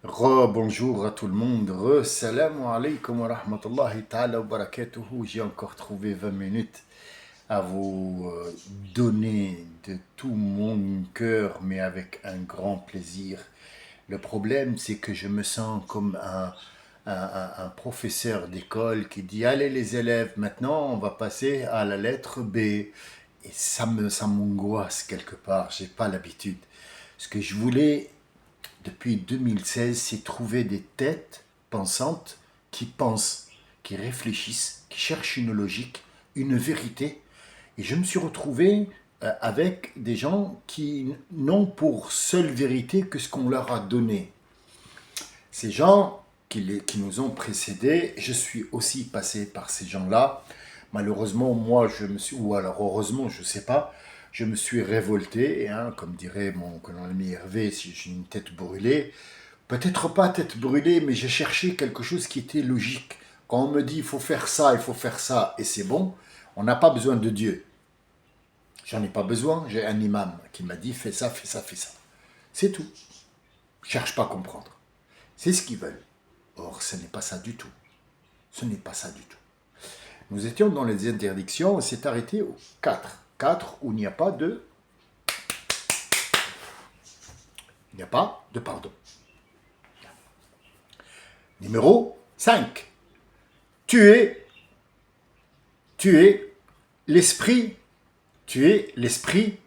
Bonjour à tout le monde, salam alaikum wa rahmatullahi ta'ala wa barakatuhu. J'ai encore trouvé 20 minutes à vous donner de tout mon cœur, mais avec un grand plaisir. Le problème, c'est que je me sens comme un professeur d'école qui dit: Allez les élèves, maintenant on va passer à la lettre B. Et ça m'angoisse quelque part, j'ai pas l'habitude. Ce que je voulais depuis 2016, c'est trouver des têtes pensantes qui pensent, qui réfléchissent, qui cherchent une logique, une vérité. Et je me suis retrouvé avec des gens qui n'ont pour seule vérité que ce qu'on leur a donné. Ces gens qui nous ont précédés, je suis aussi passé par ces gens-là. Malheureusement, moi, ou alors heureusement, je ne sais pas, je me suis révolté, hein, comme dirait mon ami Hervé, si j'ai une tête brûlée. Peut-être pas tête brûlée, mais j'ai cherché quelque chose qui était logique. Quand on me dit il faut faire ça, il faut faire ça, et c'est bon, on n'a pas besoin de Dieu. J'en ai pas besoin, j'ai un imam qui m'a dit fais ça, fais ça, fais ça. C'est tout. Je cherche pas à comprendre. C'est ce qu'ils veulent. Or, ce n'est pas ça du tout. Ce n'est pas ça du tout. Nous étions dans les interdictions, on s'est arrêté au 4. 4 où il n'y a pas de... Il n'y a pas de pardon. Numéro 5. Tuer l'esprit, tuer l'esprit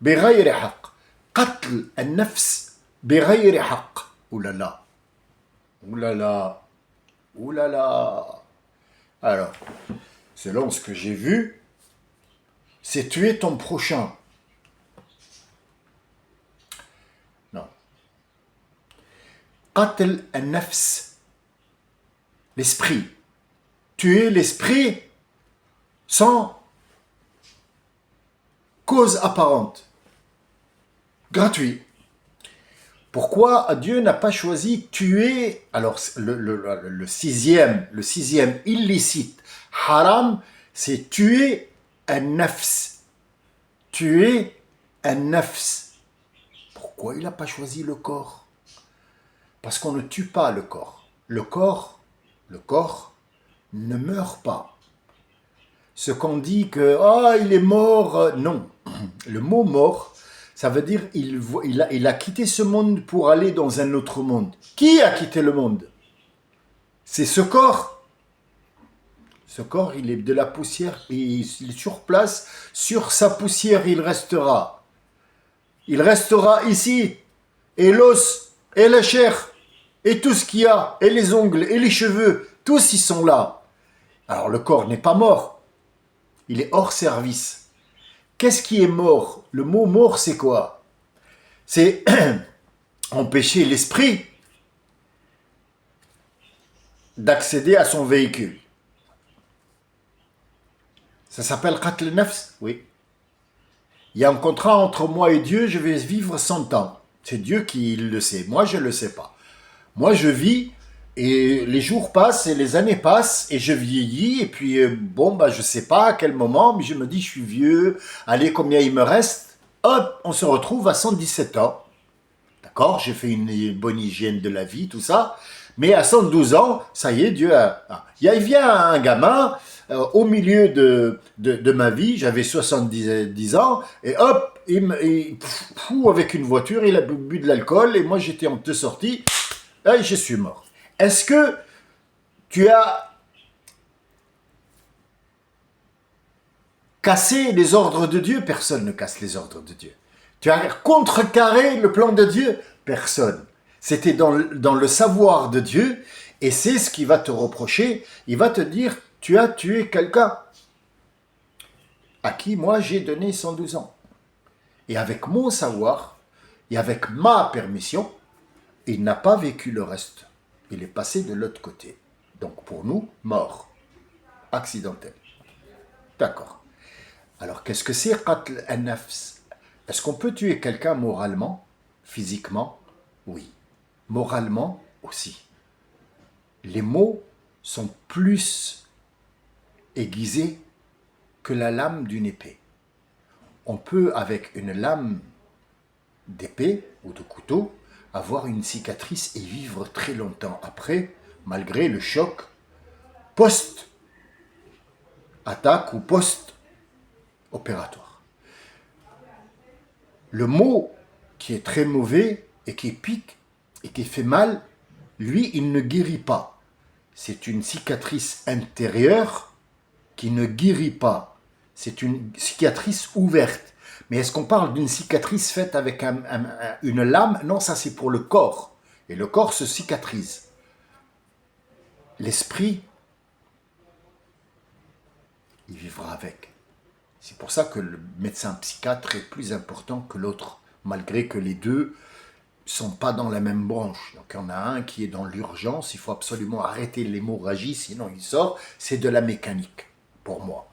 بغير حق. قتل النفس بغير حق. Ouh là là. Ouh là là. Ouh là là. Alors, selon ce que j'ai vu, c'est tuer ton prochain. Non. قتل النفس. L'esprit. Tuer l'esprit sans cause apparente. Gratuit. Pourquoi Dieu n'a pas choisi tuer? Alors, le sixième illicite, haram, c'est tuer un nafs. Tuer un nafs. Pourquoi il n'a pas choisi le corps? Parce qu'on ne tue pas le corps. Le corps ne meurt pas. Ce qu'on dit que il est mort, non. Le mot mort, ça veut dire il a quitté ce monde pour aller dans un autre monde. Qui a quitté le monde? C'est ce corps. Ce corps, il est de la poussière, et il est sur place, sur sa poussière, il restera. Il restera ici, et l'os, et la chair, et tout ce qu'il y a, et les ongles, et les cheveux, tous ils sont là. Alors le corps n'est pas mort, il est hors service. Qu'est-ce qui est mort? Le mot mort, c'est quoi? C'est empêcher l'esprit d'accéder à son véhicule. Ça s'appelle qatl nafs, oui. Il y a un contrat entre moi et Dieu, je vais vivre 100 ans. C'est Dieu qui le sait, moi je ne le sais pas. Moi je vis, et les jours passent, et les années passent, et je vieillis, et puis je sais pas à quel moment, mais je me dis je suis vieux, allez combien il me reste? Hop, on se retrouve à 117 ans. D'accord, j'ai fait une bonne hygiène de la vie, tout ça. Mais à 112 ans, ça y est, Dieu a... Il vient un gamin, au milieu de ma vie, j'avais 70 ans, et hop, avec une voiture, il a bu de l'alcool, et moi j'étais en deux sorties, et je suis mort. Est-ce que tu as cassé les ordres de Dieu? Personne ne casse les ordres de Dieu. Tu as contrecarré le plan de Dieu? Personne. C'était dans le savoir de Dieu, et c'est ce qu'il va te reprocher. Il va te dire, tu as tué quelqu'un à qui moi j'ai donné 112 ans. Et avec mon savoir, et avec ma permission, il n'a pas vécu le reste. Il est passé de l'autre côté. Donc pour nous, mort. Accidentel. D'accord. Alors qu'est-ce que c'est qatl an-nafs? Est-ce qu'on peut tuer quelqu'un moralement, physiquement? Oui. Moralement aussi. Les mots sont plus aiguisés que la lame d'une épée. On peut, avec une lame d'épée ou de couteau, avoir une cicatrice et vivre très longtemps après, malgré le choc post-attaque ou post-opératoire. Le mot qui est très mauvais et qui pique et qui fait mal, lui, il ne guérit pas. C'est une cicatrice intérieure qui ne guérit pas. C'est une cicatrice ouverte. Mais est-ce qu'on parle d'une cicatrice faite avec une lame? Non, ça c'est pour le corps. Et le corps se cicatrise. L'esprit, il vivra avec. C'est pour ça que le médecin psychiatre est plus important que l'autre, malgré que les deux ne sont pas dans la même branche. Donc il y en a un qui est dans l'urgence, il faut absolument arrêter l'hémorragie, sinon il sort. C'est de la mécanique, pour moi.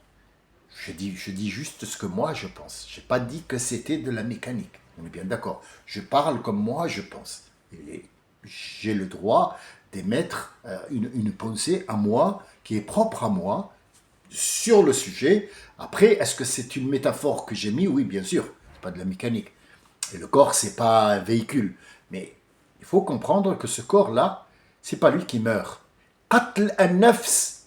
Je dis juste ce que moi je pense. Je n'ai pas dit que c'était de la mécanique. On est bien d'accord. Je parle comme moi je pense. Et j'ai le droit d'émettre une pensée à moi, qui est propre à moi, sur le sujet. Après, est-ce que c'est une métaphore que j'ai mis? Oui, bien sûr. C'est pas de la mécanique. Et le corps, c'est pas un véhicule. Mais il faut comprendre que ce corps-là, c'est pas lui qui meurt. Qatl an-nafs.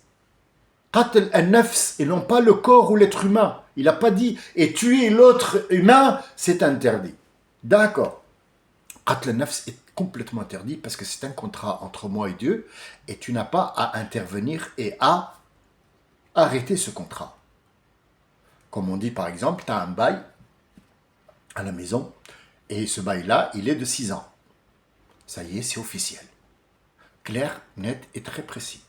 Qatl an-nafs, et non pas le corps ou l'être humain. Il n'a pas dit, et tuer l'autre humain, c'est interdit. D'accord. Qatl an-nafs est complètement interdit parce que c'est un contrat entre moi et Dieu, et tu n'as pas à intervenir et à arrêter ce contrat. Comme on dit par exemple, tu as un bail à la maison, et ce bail-là, il est de 6 ans. Ça y est, c'est officiel. Clair, net et très précis.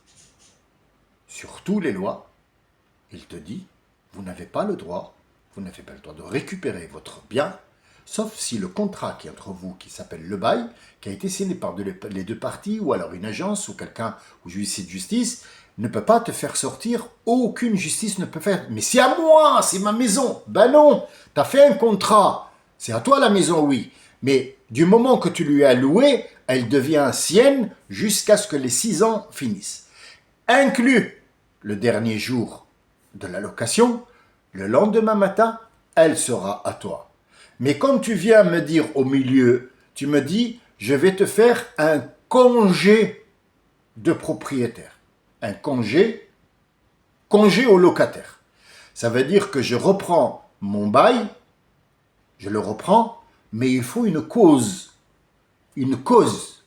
Sur toutes les lois, il te dit, vous n'avez pas le droit de récupérer votre bien, sauf si le contrat qui est entre vous, qui s'appelle le bail, qui a été signé par les deux parties, ou alors une agence, ou quelqu'un, ou huissier de justice, ne peut pas te faire sortir, aucune justice ne peut faire. Mais c'est à moi, c'est ma maison. Ben non, tu as fait un contrat, c'est à toi la maison, oui. Mais du moment que tu lui as loué, elle devient sienne jusqu'à ce que les 6 ans finissent. Inclus le dernier jour de la location, le lendemain matin, elle sera à toi. Mais quand tu viens me dire au milieu, tu me dis, je vais te faire un congé de propriétaire. Un congé au locataire. Ça veut dire que je reprends mon bail, je le reprends, mais il faut une cause. Une cause.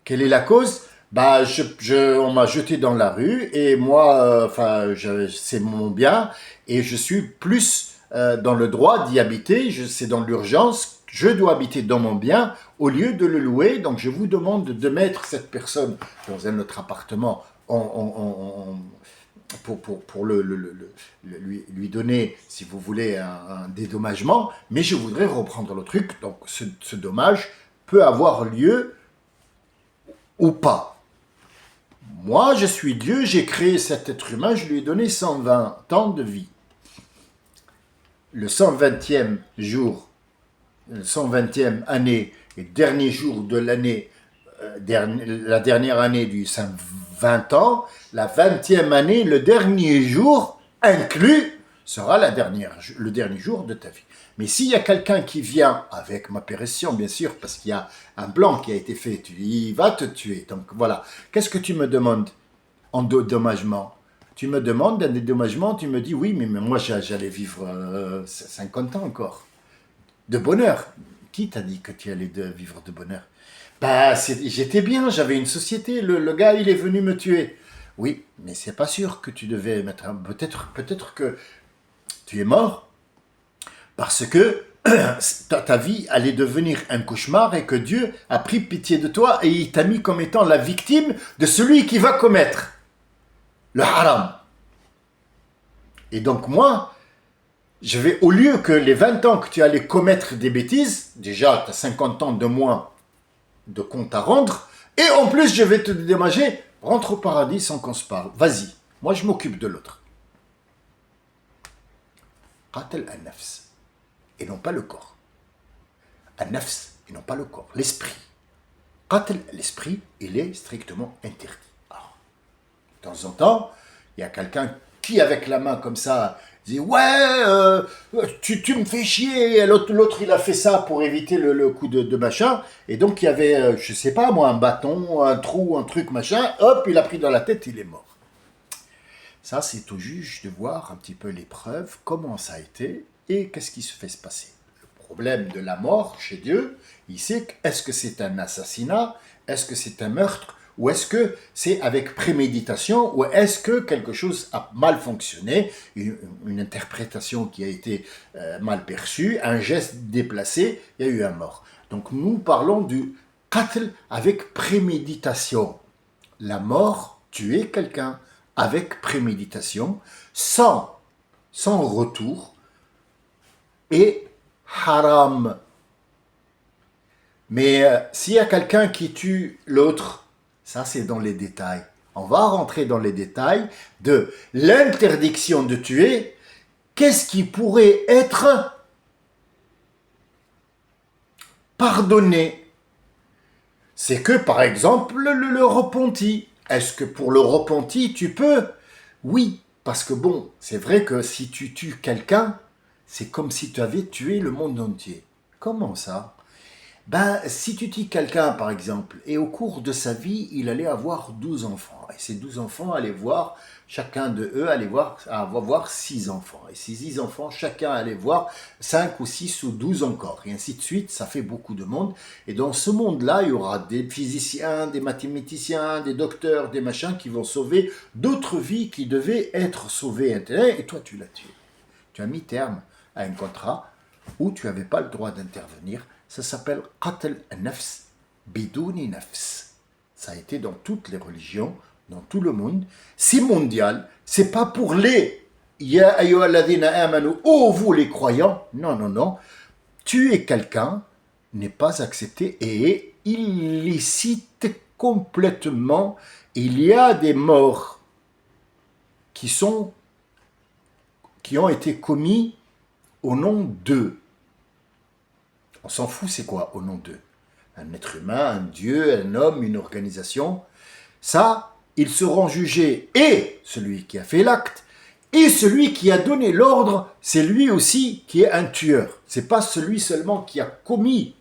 Quelle est la cause? Bah, on m'a jeté dans la rue et moi, c'est mon bien et je suis plus dans le droit d'y habiter. C'est dans l'urgence. Je dois habiter dans mon bien au lieu de le louer. Donc, je vous demande de mettre cette personne dans un autre appartement pour lui donner, si vous voulez, un dédommagement. Mais je voudrais reprendre le truc. Donc, ce dommage peut avoir lieu ou pas. Moi, je suis Dieu, j'ai créé cet être humain, je lui ai donné 120 ans de vie. Le 120e jour, le 120e année et dernier jour de l'année, la dernière année du 20 ans, la 20e année, le dernier jour inclus, sera le dernier jour de ta vie. Mais s'il y a quelqu'un qui vient, avec ma pérétion bien sûr, parce qu'il y a un plan qui a été fait, il va te tuer. Donc voilà, qu'est-ce que tu me demandes en dédommagement? Tu me demandes un dédommagement, tu me dis oui, mais moi j'allais vivre 50 ans encore. De bonheur. Qui t'a dit que tu allais vivre de bonheur? Bah, j'étais bien, j'avais une société, le gars il est venu me tuer. Oui, mais c'est pas sûr que tu devais mettre peut-être que tu es mort parce que ta vie allait devenir un cauchemar et que Dieu a pris pitié de toi et il t'a mis comme étant la victime de celui qui va commettre le haram. Et donc moi, je vais, au lieu que les 20 ans que tu allais commettre des bêtises, déjà tu as 50 ans de moins de compte à rendre, et en plus je vais te dédommager, rentre au paradis sans qu'on se parle. Vas-y, moi je m'occupe de l'autre. Qatl an-nafs, et non pas le corps. An-nafs, et non pas le corps, l'esprit. Qatl, l'esprit, il est strictement interdit. Alors, de temps en temps, il y a quelqu'un qui avec la main comme ça dit ouais, tu me fais chier. Et l'autre il a fait ça pour éviter le coup de machin. Et donc il y avait, je sais pas moi, un bâton, un trou, un truc machin. Hop, il a pris dans la tête, il est mort. Ça, c'est au juge de voir un petit peu les preuves, comment ça a été et qu'est-ce qui se fait se passer. Le problème de la mort chez Dieu, il sait est-ce que c'est un assassinat, est-ce que c'est un meurtre, ou est-ce que c'est avec préméditation, ou est-ce que quelque chose a mal fonctionné, une interprétation qui a été mal perçue, un geste déplacé, il y a eu un mort. Donc nous parlons du qatl avec préméditation. La mort, tuer quelqu'un avec préméditation, sans retour, et haram. Mais s'il y a quelqu'un qui tue l'autre, ça c'est dans les détails. On va rentrer dans les détails de l'interdiction de tuer. Qu'est-ce qui pourrait être pardonné? C'est que, par exemple, le repenti. Est-ce que pour le repenti, tu peux? Oui, parce que bon, c'est vrai que si tu tues quelqu'un, c'est comme si tu avais tué le monde entier. Comment ça? Ben, si tu tues quelqu'un, par exemple, et au cours de sa vie, il allait avoir 12 enfants. Et ces 12 enfants allaient voir, chacun de eux allait avoir 6 enfants. Et ces 6 enfants, chacun allait voir 5 ou 6 ou 12 encore. Et ainsi de suite, ça fait beaucoup de monde. Et dans ce monde-là, il y aura des physiciens, des mathématiciens, des docteurs, des machins qui vont sauver d'autres vies qui devaient être sauvées. Et toi, tu l'as tué. Tu as mis terme à un contrat où tu n'avais pas le droit d'intervenir. Ça s'appelle qatl an-nafs bidouni nafs. Ça a été dans toutes les religions, dans tout le monde. C'est mondial. C'est pas pour les ya ayyuhalladhina amanu, oh vous les croyants. Non, non, non. Tuer quelqu'un n'est pas accepté et est illicite complètement. Il y a des morts qui ont été commis au nom d'eux. On s'en fout, c'est quoi au nom d'eux? Un être humain, un dieu, un homme, une organisation. Ça, ils seront jugés, et celui qui a fait l'acte, et celui qui a donné l'ordre, c'est lui aussi qui est un tueur. C'est pas celui seulement qui a commis,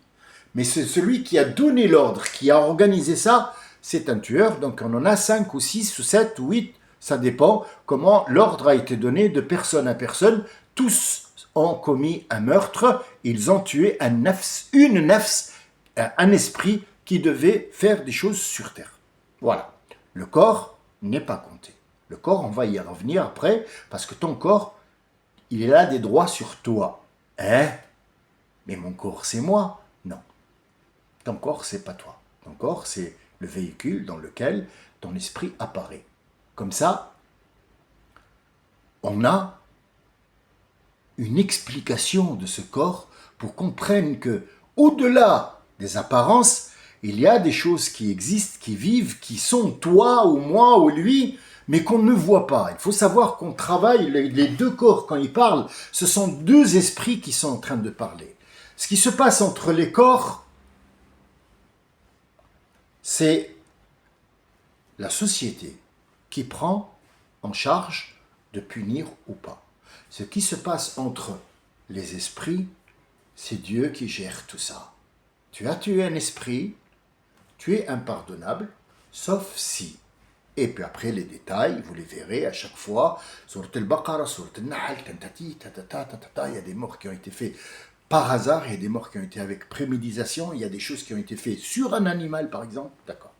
mais c'est celui qui a donné l'ordre, qui a organisé ça, c'est un tueur. Donc on en a 5 ou 6 ou 7 ou 8, ça dépend comment l'ordre a été donné de personne à personne. Tous ont commis un meurtre, ils ont tué un nafs, une nafs, un esprit qui devait faire des choses sur terre. Voilà. Le corps n'est pas compté. Le corps, on va y revenir après, parce que ton corps, il a des droits sur toi. Hein? Mais mon corps, c'est moi? Non. Ton corps, c'est pas toi. Ton corps, c'est le véhicule dans lequel ton esprit apparaît. Comme ça, on a une explication de ce corps pour qu'on comprenne que, au-delà des apparences, il y a des choses qui existent, qui vivent, qui sont toi ou moi ou lui, mais qu'on ne voit pas. Il faut savoir qu'on travaille, les deux corps, quand ils parlent, ce sont deux esprits qui sont en train de parler. Ce qui se passe entre les corps, c'est la société qui prend en charge de punir ou pas. Ce qui se passe entre les esprits, c'est Dieu qui gère tout ça. Tu as tué un esprit, tu es impardonnable, sauf si. Et puis après les détails, vous les verrez à chaque fois, Surat al-Baqarah, Surat al-Nahl, il y a des morts qui ont été faits par hasard, il y a des morts qui ont été avec préméditation, il y a des choses qui ont été faites sur un animal par exemple, d'accord.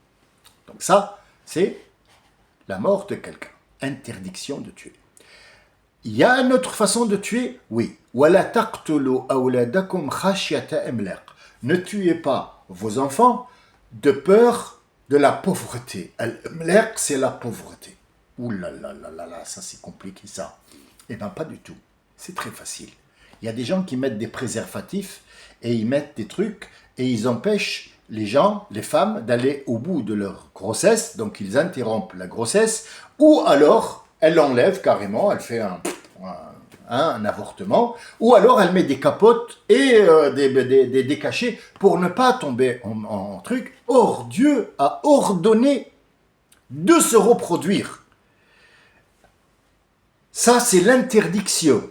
Donc ça, c'est la mort de quelqu'un, interdiction de tuer. Il y a une autre façon de tuer? Oui. وَلَا تَقْتُلُوا أَوْلَادَكُمْ خَشْيَةَ إِمْلَاقٍ. Ne tuez pas vos enfants de peur de la pauvreté. Al-imlaq, c'est la pauvreté. Ouh là là là là là, ça c'est compliqué ça. Eh bien pas du tout. C'est très facile. Il y a des gens qui mettent des préservatifs et ils mettent des trucs et ils empêchent les gens, les femmes, d'aller au bout de leur grossesse. Donc ils interrompent la grossesse ou alors elle l'enlève carrément, elle fait un avortement, ou alors elle met des capotes et des cachets pour ne pas tomber en truc. Or, Dieu a ordonné de se reproduire. Ça, c'est l'interdiction.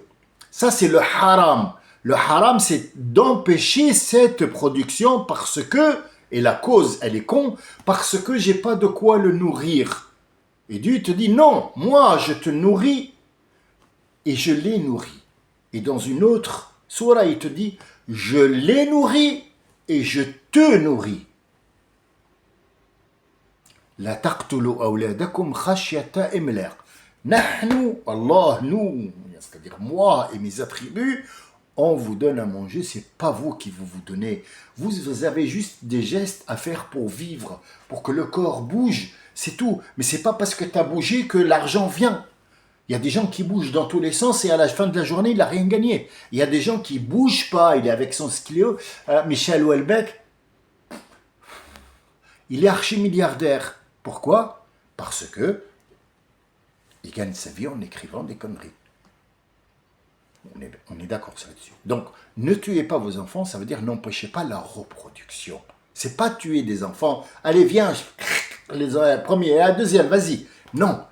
Ça, c'est le haram. Le haram, c'est d'empêcher cette production parce que, et la cause, elle est con, parce que j'ai pas de quoi le nourrir. Et Dieu te dit, non, moi, je te nourris et je les nourris. Et dans une autre sourate, il te dit, je les nourris et je te nourris. La taqtulu awladakum khashyata imlaq. Nahnu, Allah, nous, c'est-à-dire moi et mes attributs, on vous donne à manger, c'est pas vous qui vous donnez. Vous avez juste des gestes à faire pour vivre, pour que le corps bouge, c'est tout. Mais c'est pas parce que tu as bougé que l'argent vient. Il y a des gens qui bougent dans tous les sens et à la fin de la journée, il n'a rien gagné. Il y a des gens qui ne bougent pas, il est avec son stylo. Michel Houellebecq, il est archi-milliardaire. Pourquoi? Parce que il gagne sa vie en écrivant des conneries. On est d'accord là-dessus. Donc, ne tuez pas vos enfants, ça veut dire n'empêchez pas la reproduction. C'est pas tuer des enfants. Allez, viens, les premiers, la deuxième, vas-y. Non.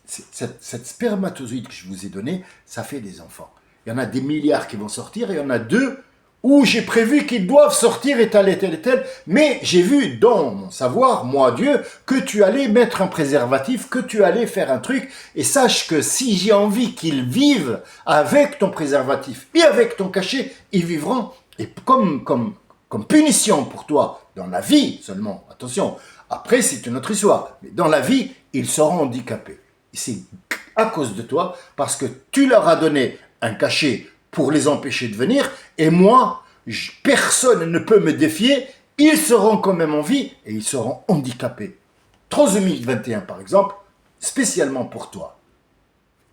Cette spermatozoïde que je vous ai donnée, ça fait des enfants. Il y en a des milliards qui vont sortir, et il y en a 2 où j'ai prévu qu'ils doivent sortir et tel et tel et tel, mais j'ai vu dans mon savoir, moi Dieu, que tu allais mettre un préservatif, que tu allais faire un truc, et sache que si j'ai envie qu'ils vivent avec ton préservatif et avec ton cachet, ils vivront, et comme punition pour toi, dans la vie seulement, attention, après c'est une autre histoire, mais dans la vie, ils seront handicapés. C'est à cause de toi, parce que tu leur as donné un cachet pour les empêcher de venir, et moi, personne ne peut me défier, ils seront quand même en vie, et ils seront handicapés. Trisomie 21, par exemple, spécialement pour toi.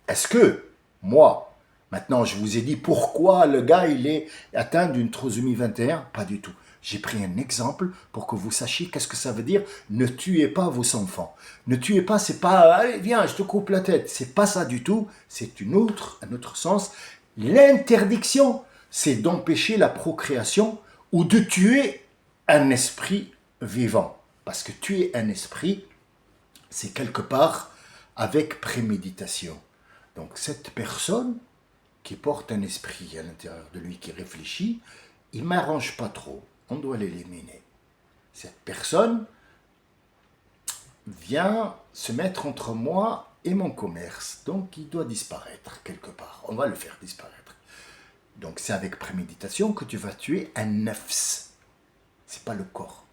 Est-ce que, moi, maintenant je vous ai dit pourquoi le gars il est atteint d'une trisomie 21? Pas du tout. J'ai pris un exemple pour que vous sachiez qu'est-ce que ça veut dire. Ne tuez pas vos enfants. Ne tuez pas, c'est pas, allez viens, je te coupe la tête. C'est pas ça du tout. C'est un autre sens. L'interdiction, c'est d'empêcher la procréation ou de tuer un esprit vivant. Parce que tuer un esprit, c'est quelque part avec préméditation. Donc cette personne qui porte un esprit à l'intérieur de lui, qui réfléchit, il ne m'arrange pas trop. On doit l'éliminer. Cette personne vient se mettre entre moi et mon commerce. Donc il doit disparaître quelque part. On va le faire disparaître. Donc c'est avec préméditation que tu vas tuer un nafs. C'est pas le corps.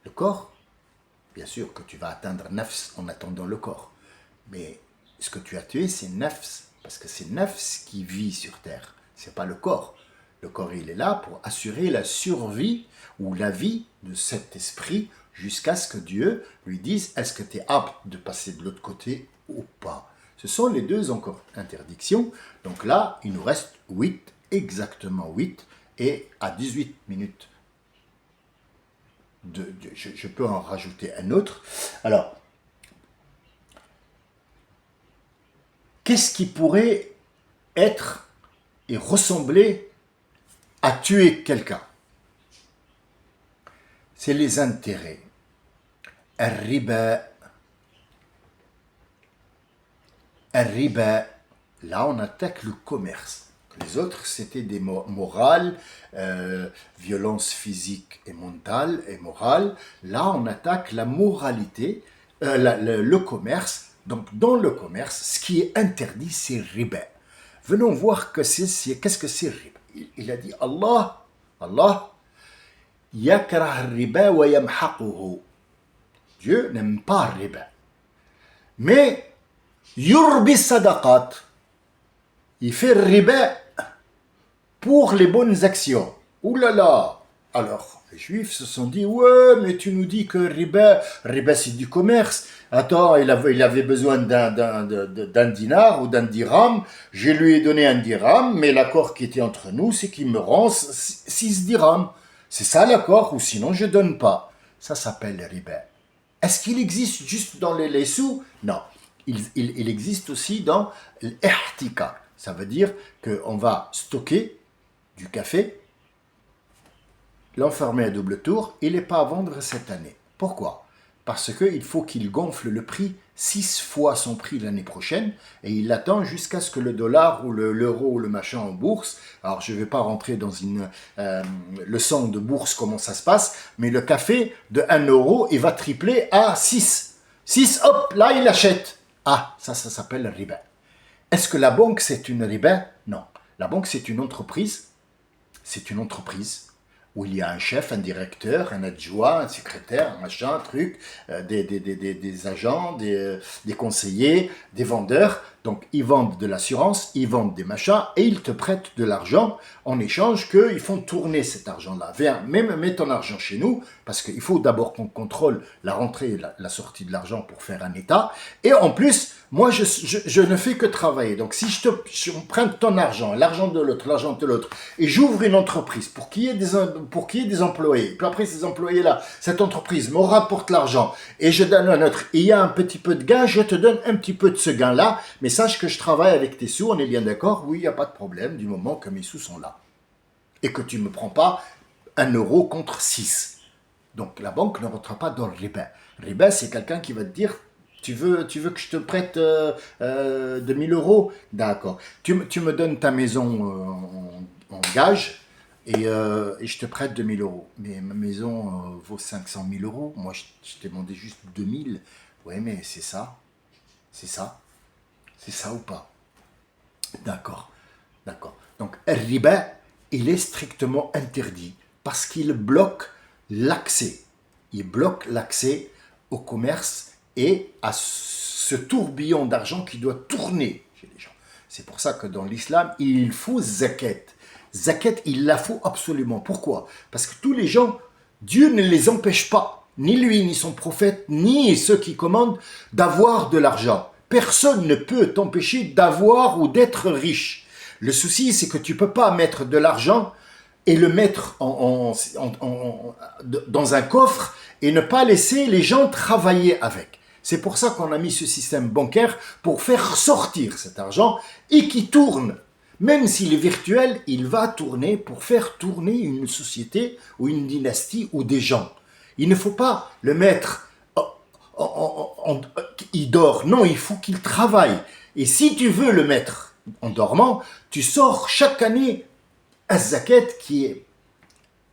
Le corps, bien sûr que tu vas atteindre nafs en attendant le corps. Mais ce que tu as tué, c'est nafs. Parce que c'est nafs qui vit sur terre. C'est pas le corps. Le corps, il est là pour assurer la survie ou la vie de cet esprit jusqu'à ce que Dieu lui dise est-ce que tu es apte de passer de l'autre côté ou pas. Ce sont les 2 encore interdictions. Donc là, il nous reste 8, exactement 8, et à 18 minutes, je peux en rajouter un autre. Alors, qu'est-ce qui pourrait être et ressembler à tuer quelqu'un? C'est les intérêts. Al-riba. Al-riba. Là, on attaque le commerce. Les autres, c'était des morales, violence physique et mentale et morale. Là, on attaque la moralité, le commerce. Donc, dans le commerce, ce qui est interdit, c'est riba. Venons voir qu'est-ce que c'est riba. Il a dit Allah, yakrah riba wa yamhaquhu. Dieu n'aime pas riba. Mais, yurbi sadaqat. Il fait riba pour les bonnes actions. Ouh là là. Alors, les Juifs se sont dit, ouais, mais tu nous dis que riba c'est du commerce. Attends, il avait besoin d'un dinar ou d'un dirham. Je lui ai donné un dirham, mais l'accord qui était entre nous, c'est qu'il me rend 6 dirhams. C'est ça l'accord, ou sinon je ne donne pas. Ça s'appelle riba. Est-ce qu'il existe juste dans les sous? Non. Il existe aussi dans l'ihtikar. Ça veut dire qu'on va stocker du café, l'enfermer à double tour, il n'est pas à vendre cette année. Pourquoi? parce qu'il faut qu'il gonfle le prix 6 fois son prix l'année prochaine, et il attend jusqu'à ce que le dollar ou l'euro ou le machin en bourse, alors je ne vais pas rentrer dans une leçon de bourse comment ça se passe, mais le café de 1 euro, il va tripler à 6. 6, hop, là il achète. Ah, ça s'appelle riba. Est-ce que la banque c'est une riba? Non. La banque c'est une entreprise. C'est une entreprise où il y a un chef, un directeur, un adjoint, un secrétaire, un machin, un truc, des agents, des conseillers, des vendeurs. Donc, ils vendent de l'assurance, ils vendent des machins et ils te prêtent de l'argent en échange qu'ils font tourner cet argent-là. Viens, mets ton argent chez nous parce qu'il faut d'abord qu'on contrôle la rentrée et la sortie de l'argent pour faire un état. Et en plus, moi, je ne fais que travailler. Donc, si je prends ton argent, l'argent de l'autre, et j'ouvre une entreprise pour qu'il y ait des employés, puis après ces employés-là, cette entreprise me rapporte l'argent, et je donne à un autre, et il y a un petit peu de gain, je te donne un petit peu de ce gain-là, mais sache que je travaille avec tes sous, on est bien d'accord? Oui, il n'y a pas de problème, du moment que mes sous sont là. Et que tu ne me prends pas 1 euro contre 6. Donc, la banque ne rentre pas dans le riba. Riba, c'est quelqu'un qui va te dire... Tu veux que je te prête 2000 euros? D'accord. Tu me donnes ta maison en gage et je te prête 2000 euros. Mais ma maison vaut 500 000 euros. Moi, je t'ai demandé juste 2000. Oui, mais c'est ça. C'est ça. C'est ça ou pas? D'accord. D'accord. Donc, riba, il est strictement interdit parce qu'il bloque l'accès. Il bloque l'accès au commerce et à ce tourbillon d'argent qui doit tourner chez les gens. C'est pour ça que dans l'islam, il faut zakat. Zakat, il la faut absolument. Pourquoi? Parce que tous les gens, Dieu ne les empêche pas, ni lui, ni son prophète, ni ceux qui commandent, d'avoir de l'argent. Personne ne peut t'empêcher d'avoir ou d'être riche. Le souci, c'est que tu ne peux pas mettre de l'argent et le mettre dans un coffre et ne pas laisser les gens travailler avec. C'est pour ça qu'on a mis ce système bancaire pour faire sortir cet argent et qui tourne. Même s'il est virtuel, il va tourner pour faire tourner une société ou une dynastie ou des gens. Il ne faut pas le mettre, il dort. Non, il faut qu'il travaille. Et si tu veux le mettre en dormant, tu sors chaque année un zakat qui est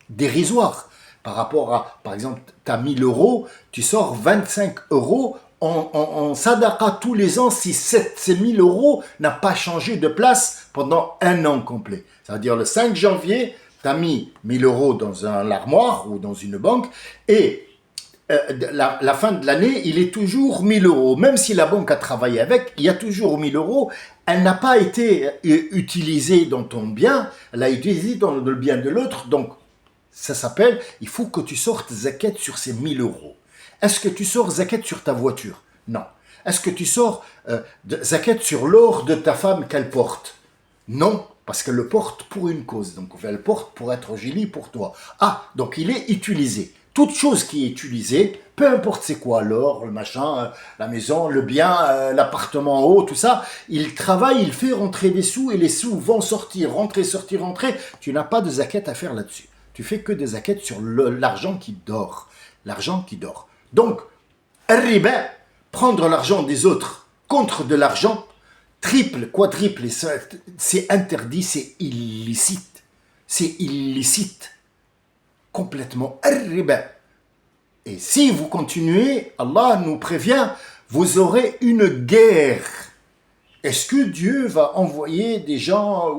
dérisoire. Par rapport à, par exemple, tu as 1000 euros, tu sors 25 euros en sadaqa tous les ans si ces 1000 euros n'a pas changé de place pendant un an complet. Ça veut dire le 5 janvier, tu as mis 1000 euros dans l'armoire ou dans une banque et la fin de l'année, il est toujours 1000 euros. Même si la banque a travaillé avec, il y a toujours 1000 euros. Elle n'a pas été utilisée dans ton bien, elle a été utilisée dans le bien de l'autre. Donc, ça s'appelle, il faut que tu sortes zakat sur ces 1000 euros. Est-ce que tu sors zakat sur ta voiture? Non. Est-ce que tu sors zakat sur l'or de ta femme qu'elle porte? Non, parce qu'elle le porte pour une cause. Donc, elle le porte pour être jolie pour toi. Ah, donc il est utilisé. Toute chose qui est utilisée, peu importe c'est quoi, l'or, le machin, la maison, le bien, l'appartement en haut, tout ça, il travaille, il fait rentrer des sous et les sous vont sortir, rentrer, sortir, rentrer. Tu n'as pas de zakat à faire là-dessus. Tu fais que des zakat sur l'argent qui dort. L'argent qui dort. Donc, riba, prendre l'argent des autres contre de l'argent, triple, quadruple, c'est interdit, c'est illicite. C'est illicite. Complètement riba. Et si vous continuez, Allah nous prévient, vous aurez une guerre. Est-ce que Dieu va envoyer des gens,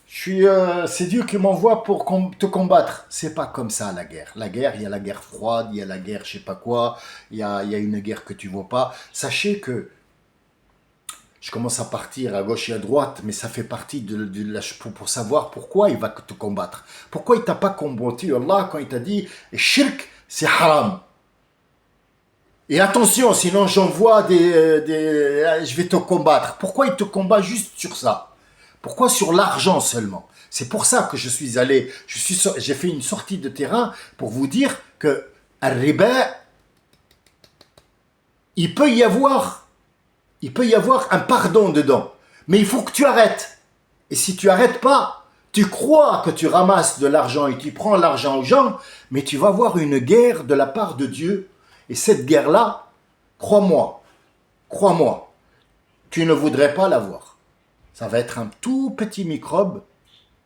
c'est Dieu qui m'envoie pour te combattre. C'est pas comme ça la guerre. La guerre, il y a la guerre froide, il y a la guerre je sais pas quoi, il y a une guerre que tu vois pas. Sachez que je commence à partir à gauche et à droite, mais ça fait partie pour savoir pourquoi il va te combattre. Pourquoi il t'a pas combattu, Allah, quand il t'a dit « Shirk, c'est haram ». Et attention, sinon j'envoie je vais te combattre. Pourquoi il te combat juste sur ça? Pourquoi sur l'argent seulement? C'est pour ça que je suis allé, j'ai fait une sortie de terrain pour vous dire que al-riba, il peut y avoir un pardon dedans. Mais il faut que tu arrêtes. Et si tu arrêtes pas, Tu crois que tu ramasses de l'argent et tu prends l'argent aux gens, mais tu vas voir une guerre de la part de Dieu. Et cette guerre-là, crois-moi, crois-moi, tu ne voudrais pas l'avoir. Ça va être un tout petit microbe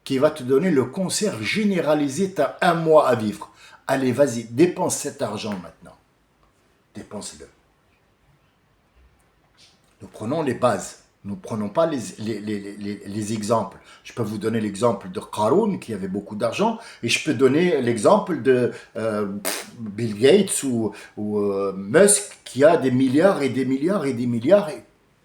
qui va te donner le cancer généralisé. Tu as 1 mois à vivre. Allez, vas-y, dépense cet argent maintenant. Dépense-le. Nous prenons les bases. Nous ne prenons pas les exemples. Je peux vous donner l'exemple de Qarun qui avait beaucoup d'argent et je peux donner l'exemple de Bill Gates ou Musk qui a des milliards et des milliards et des milliards et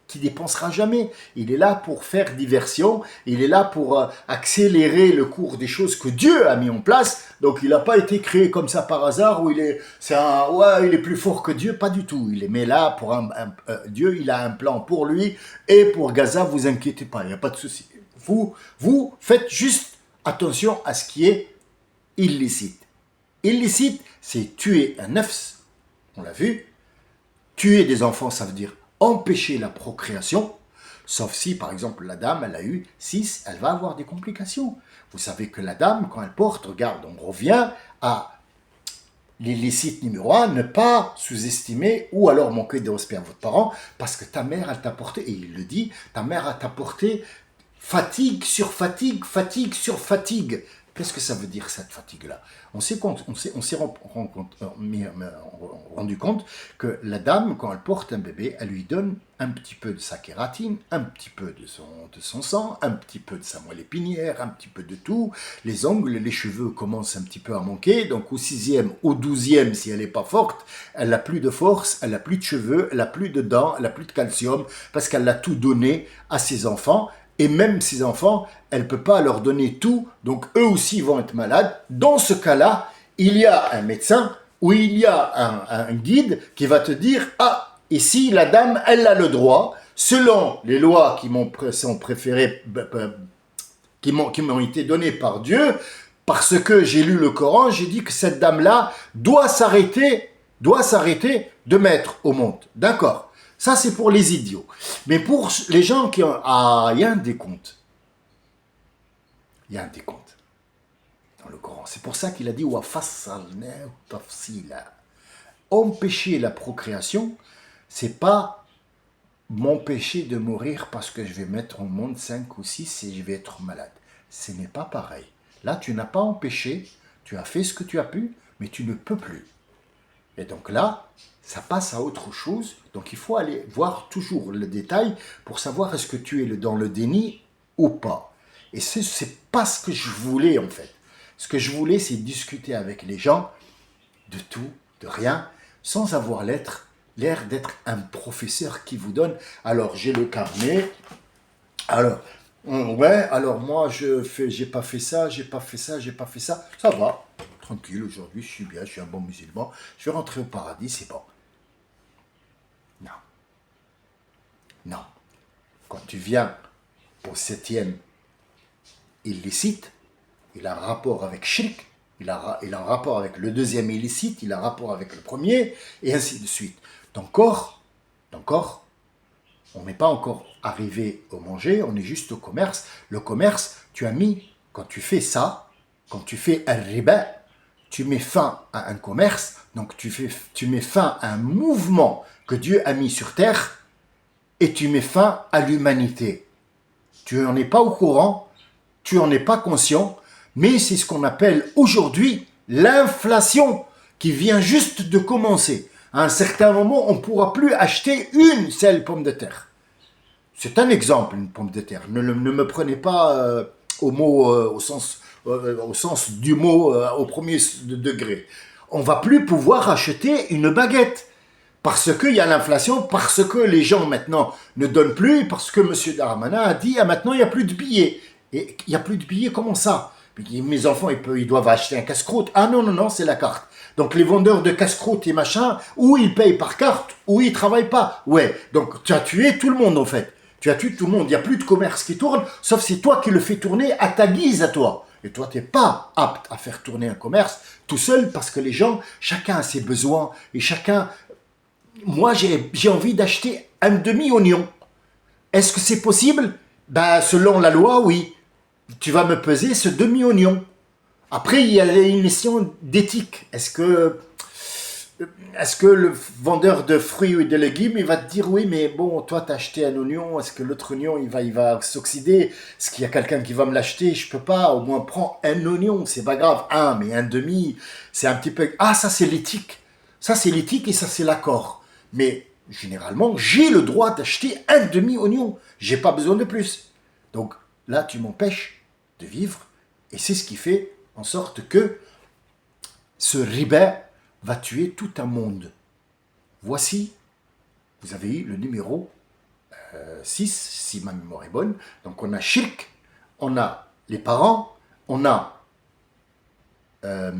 qui dépensera jamais. Il est là pour faire diversion, il est là pour accélérer le cours des choses que Dieu a mis en place. Donc il n'a pas été créé comme ça par hasard où il est plus fort que Dieu, pas du tout. Il est mais là pour Dieu, il a un plan pour lui et pour Gaza, vous inquiétez pas, il n'y a pas de souci. Vous faites juste attention à ce qui est illicite. Illicite, c'est tuer un œuf, on l'a vu. Tuer des enfants, ça veut dire empêcher la procréation, sauf si, par exemple, la dame, elle a eu 6, elle va avoir des complications. Vous savez que la dame, quand elle porte, regarde, on revient à l'illicite numéro 1, ne pas sous-estimer ou alors manquer de respect à votre parent, parce que ta mère, elle t'a porté, et il le dit, ta mère, elle t'a porté fatigue sur fatigue, fatigue sur fatigue. Qu'est-ce que ça veut dire cette fatigue-là? On s'est rendu compte que la dame, quand elle porte un bébé, elle lui donne un petit peu de sa kératine, un petit peu de son sang, un petit peu de sa moelle épinière, un petit peu de tout. Les ongles, les cheveux commencent un petit peu à manquer. Donc au 6e, au 12e, si elle n'est pas forte, elle n'a plus de force, elle n'a plus de cheveux, elle n'a plus de dents, elle n'a plus de calcium, parce qu'elle a tout donné à ses enfants. Et même ces enfants, elle ne peut pas leur donner tout, donc eux aussi vont être malades. Dans ce cas-là, il y a un médecin ou il y a un guide qui va te dire « Ah, ici, la dame, elle a le droit, selon les lois qui sont préférées, qui m'ont été données par Dieu, parce que j'ai lu le Coran, j'ai dit que cette dame-là doit s'arrêter de mettre au monde. » D'accord. Ça, c'est pour les idiots. Mais pour les gens qui ont... Ah, il y a un décompte. Il y a un décompte dans le Coran. C'est pour ça qu'il a dit « Empêcher la procréation, c'est pas m'empêcher de mourir parce que je vais mettre au monde 5 ou 6 et je vais être malade. Ce n'est pas pareil. Là, tu n'as pas empêché, tu as fait ce que tu as pu, mais tu ne peux plus. Et donc là, ça passe à autre chose. Donc il faut aller voir toujours le détail pour savoir est-ce que tu es dans le déni ou pas. Et c'est pas ce que je voulais en fait. Ce que je voulais, c'est discuter avec les gens de tout, de rien, sans avoir l'air d'être un professeur qui vous donne. Alors j'ai le carnet. Alors ouais. Alors moi j'ai pas fait ça, j'ai pas fait ça, j'ai pas fait ça. Ça va. Tranquille, aujourd'hui, je suis bien, je suis un bon musulman, je vais rentrer au paradis, c'est bon. Non. Non. Quand tu viens au 7e illicite, il a un rapport avec shirk, il a un rapport avec le 2e illicite, il a un rapport avec le premier, et ainsi de suite. Donc, on n'est pas encore arrivé au manger, on est juste au commerce. Le commerce, tu as mis, quand tu fais ça, quand tu fais un riba, tu mets fin à un commerce, donc tu mets fin à un mouvement que Dieu a mis sur terre et tu mets fin à l'humanité. Tu n'en es pas au courant, tu n'en es pas conscient, mais c'est ce qu'on appelle aujourd'hui l'inflation qui vient juste de commencer. À un certain moment, on ne pourra plus acheter une seule pomme de terre. C'est un exemple, une pomme de terre. Ne me prenez pas au sens du mot au premier degré. On va plus pouvoir acheter une baguette parce qu'il y a l'inflation, parce que les gens maintenant ne donnent plus, parce que M. Darmanin a dit maintenant il n'y a plus de billets. Et il n'y a plus de billets, comment ça? Mes enfants ils doivent acheter un casse-croûte. Ah non, c'est la carte. Donc les vendeurs de casse-croûte et machin, ou ils payent par carte, ou ils travaillent pas. Ouais, donc tu as tué tout le monde en fait. Tu as tué tout le monde, il n'y a plus de commerce qui tourne, sauf c'est toi qui le fais tourner à ta guise à toi. Et toi, tu n'es pas apte à faire tourner un commerce tout seul parce que les gens, chacun a ses besoins et chacun... Moi, j'ai envie d'acheter un demi-oignon. Est-ce que c'est possible? Ben, selon la loi, oui. tu vas me peser ce demi-oignon. Après, il y a une question d'éthique. Est-ce que le vendeur de fruits ou de légumes, il va te dire, oui, mais bon, toi, t'as acheté un oignon, est-ce que l'autre oignon, il va s'oxyder? Est-ce qu'il y a quelqu'un qui va me l'acheter? Je peux pas, au moins prends un oignon, c'est pas grave. Un, mais un demi, c'est un petit peu... Ah, ça, c'est l'éthique. Ça, c'est l'éthique et ça, c'est l'accord. Mais, généralement, j'ai le droit d'acheter un demi-oignon. J'ai pas besoin de plus. Donc, là, tu m'empêches de vivre et c'est ce qui fait en sorte que ce riba va tuer tout un monde. Voici, vous avez eu le numéro 6, si ma mémoire est bonne. Donc on a shirk, on a les parents, on a le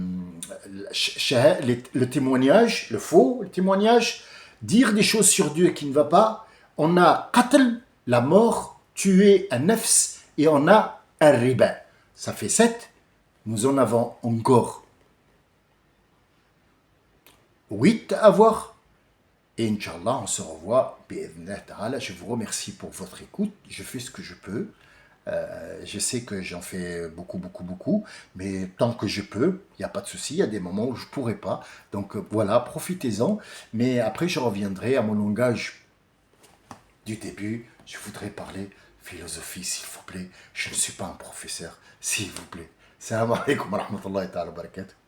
témoignage, le faux le témoignage, dire des choses sur Dieu qui ne va pas. On a qatl, la mort, tuer un nafs, et on a un riba. Ça fait 7. Nous en avons encore 8 à voir. Et Inch'Allah, on se revoit. Je vous remercie pour votre écoute. Je fais ce que je peux. Je sais que j'en fais beaucoup, beaucoup, beaucoup. Mais tant que je peux, il n'y a pas de souci. Il y a des moments où je ne pourrai pas. Donc voilà, profitez-en. Mais après, je reviendrai à mon langage du début. Je voudrais parler philosophie, s'il vous plaît. Je ne suis pas un professeur, s'il vous plaît. Salam alaikum wa rahmatullahi wa barakatuh.